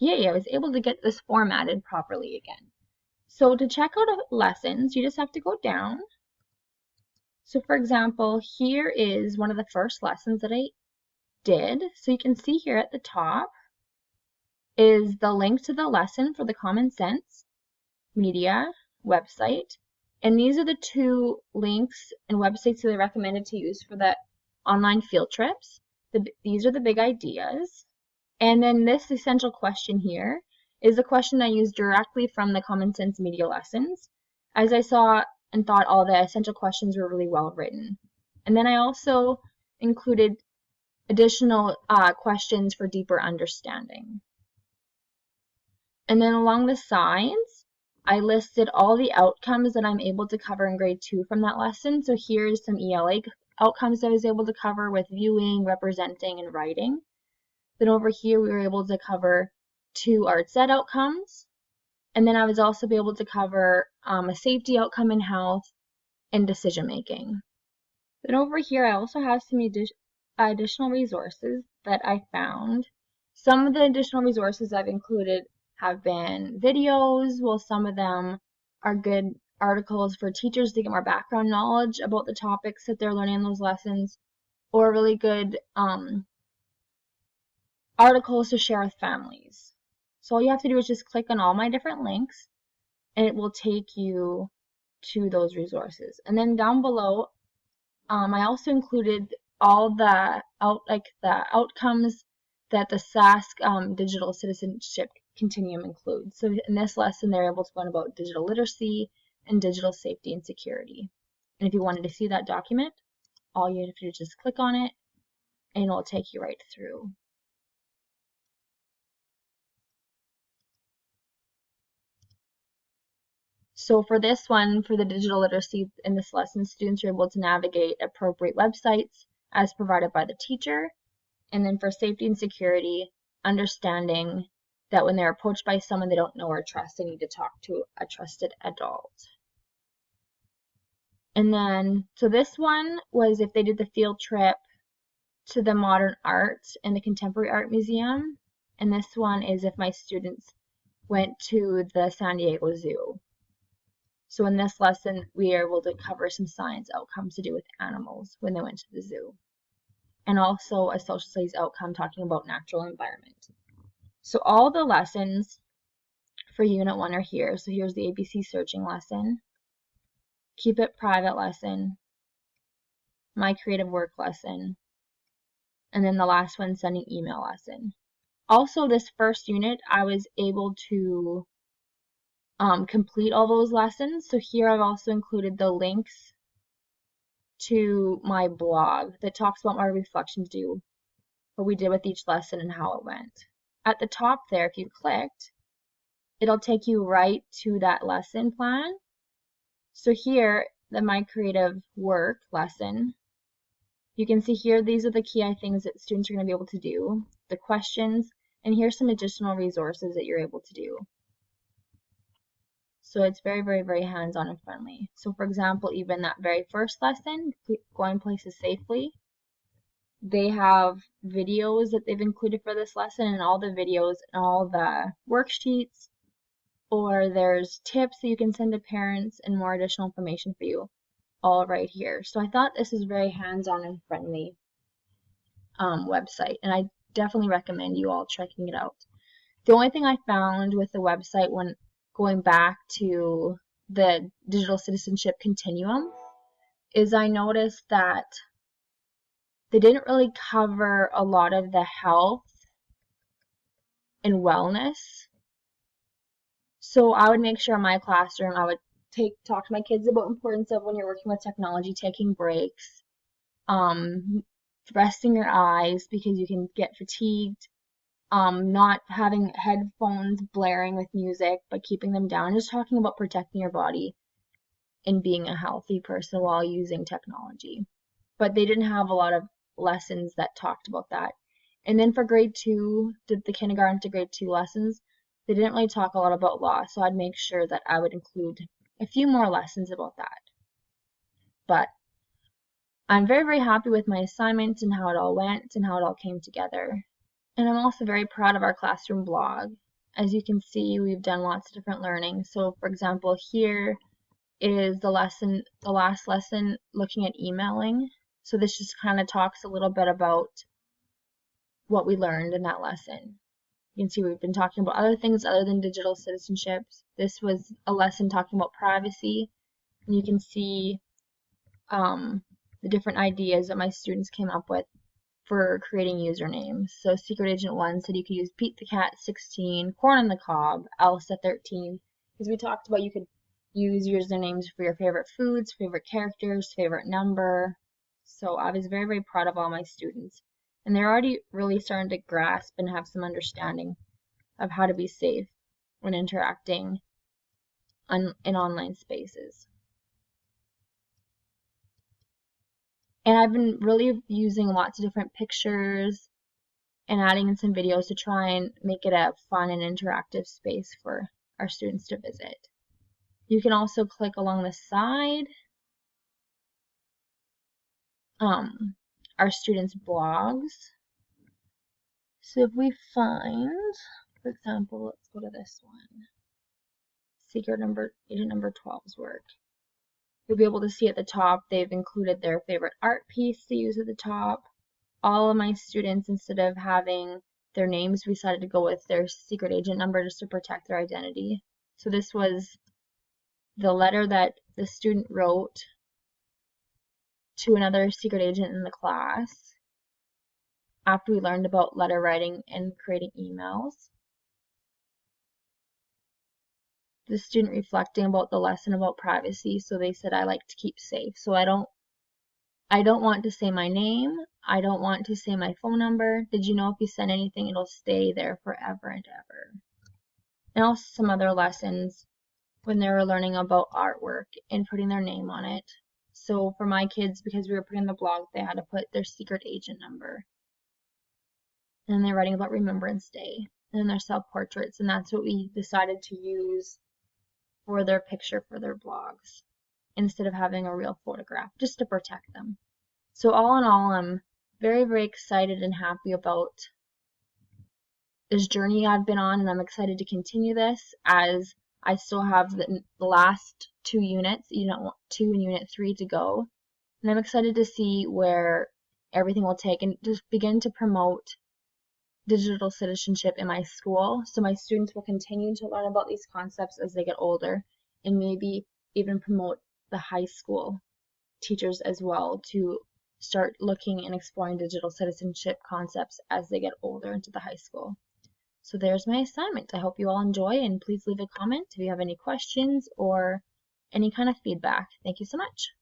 yay, I was able to get this formatted properly again. So to check out lessons, you just have to go down. So for example, here is one of the first lessons that I did. So you can see here at the top is the link to the lesson for the Common Sense Media website. And these are the two links and websites that I recommended to use for the online field trips. These are the big ideas. And then this essential question here is a question I used directly from the Common Sense Media lessons, as I saw and thought all the essential questions were really well written. And then I also included additional questions for deeper understanding. And then along the sides, I listed all the outcomes that I'm able to cover in grade 2 from that lesson. So here's some ELA outcomes I was able to cover with viewing, representing, and writing. Then over here, we were able to cover 2 Arts Ed outcomes. And then I was also able to cover a safety outcome in health and decision making. Then over here, I also have some additional resources that I found. Some of the additional resources I've included have been videos, while some of them are good articles for teachers to get more background knowledge about the topics that they're learning in those lessons, or really good articles to share with families. So all you have to do is just click on all my different links and it will take you to those resources. And then down below, I also included all the outcomes that the SASC Digital Citizenship Continuum includes. So in this lesson, they're able to learn about digital literacy and digital safety and security. And if you wanted to see that document, all you have to do is just click on it and it'll take you right through. So for this one, for the digital literacy in this lesson, students are able to navigate appropriate websites as provided by the teacher. And then for safety and security, understanding that when they're approached by someone they don't know or trust, they need to talk to a trusted adult. And then, so this one was if they did the field trip to the Modern Art and the Contemporary Art Museum. And this one is if my students went to the San Diego Zoo. So in this lesson, we are able to cover some science outcomes to do with animals when they went to the zoo. And also a social studies outcome talking about natural environment. So all the lessons for Unit 1 are here. So here's the ABC searching lesson, Keep It Private lesson, My Creative Work lesson, and then the last one, Sending Email lesson. Also, this first unit, I was able to complete all those lessons. So here I've also included the links to my blog that talks about my reflections, what we did with each lesson and how it went. At the top there, if you clicked, it'll take you right to that lesson plan. So here, My Creative Work lesson, you can see here, these are the key things that students are going to be able to do, the questions, and here's some additional resources that you're able to do. So it's very, very, very hands-on and friendly. So for example, even that very first lesson, Going Places Safely, they have videos that they've included for this lesson, and all the videos and all the worksheets, or there's tips that you can send to parents and more additional information for you, all right here. So I thought this is very hands-on and friendly website, and I definitely recommend you all checking it out. The only thing I found with the website when going back to the Digital Citizenship Continuum is I noticed that they didn't really cover a lot of the health and wellness. So I would make sure in my classroom I would talk to my kids about the importance of when you're working with technology, taking breaks, resting your eyes because you can get fatigued, not having headphones blaring with music, but keeping them down, just talking about protecting your body and being a healthy person while using technology. But they didn't have a lot of lessons that talked about that. And then for grade 2, the kindergarten to grade 2 lessons, they didn't really talk a lot about law, so I'd make sure that I would include a few more lessons about that. But I'm very, very happy with my assignment and how it all went and how it all came together. And I'm also very proud of our classroom blog. as you can see, we've done lots of different learning. So for example, here is the last lesson looking at emailing. So this just kind of talks a little bit about what we learned in that lesson. You can see we've been talking about other things other than digital citizenship. This was a lesson talking about privacy, and you can see the different ideas that my students came up with for creating usernames. So Secret Agent 1 said you could use Pete the Cat 16, Corn on the Cob, Elsa 13, because we talked about you could use usernames for your favorite foods, favorite characters, favorite number. So I was very, very proud of all my students. And they're already really starting to grasp and have some understanding of how to be safe when interacting in online spaces. And I've been really using lots of different pictures and adding in some videos to try and make it a fun and interactive space for our students to visit. You can also click along the side our students' blogs. So if we find, for example, let's go to this one, Agent number 12's work. You'll be able to see at the top they've included their favorite art piece to use at the top. All of my students, instead of having their names, we decided to go with their secret agent number just to protect their identity. So this was the letter that the student wrote to another secret agent in the class after we learned about letter writing and creating emails. The student reflecting about the lesson about privacy, so they said, I like to keep safe, so I don't want to say my name, I don't want to say my phone number. Did you know if you send anything, it'll stay there forever and ever? And also some other lessons when they were learning about artwork and putting their name on it. So for my kids, because we were putting the blog, they had to put their secret agent number. And they're writing about Remembrance Day and their self-portraits, and that's what we decided to use for their picture for their blogs instead of having a real photograph, just to protect them. So all in all, I'm very, very excited and happy about this journey I've been on, and I'm excited to continue this as I still have the last 2 units, Unit 2 and Unit 3 to go. And I'm excited to see where everything will take and just begin to promote digital citizenship in my school, so my students will continue to learn about these concepts as they get older, and maybe even promote the high school teachers as well to start looking and exploring digital citizenship concepts as they get older into the high school. So there's my assignment. I hope you all enjoy, and please leave a comment if you have any questions or any kind of feedback. Thank you so much.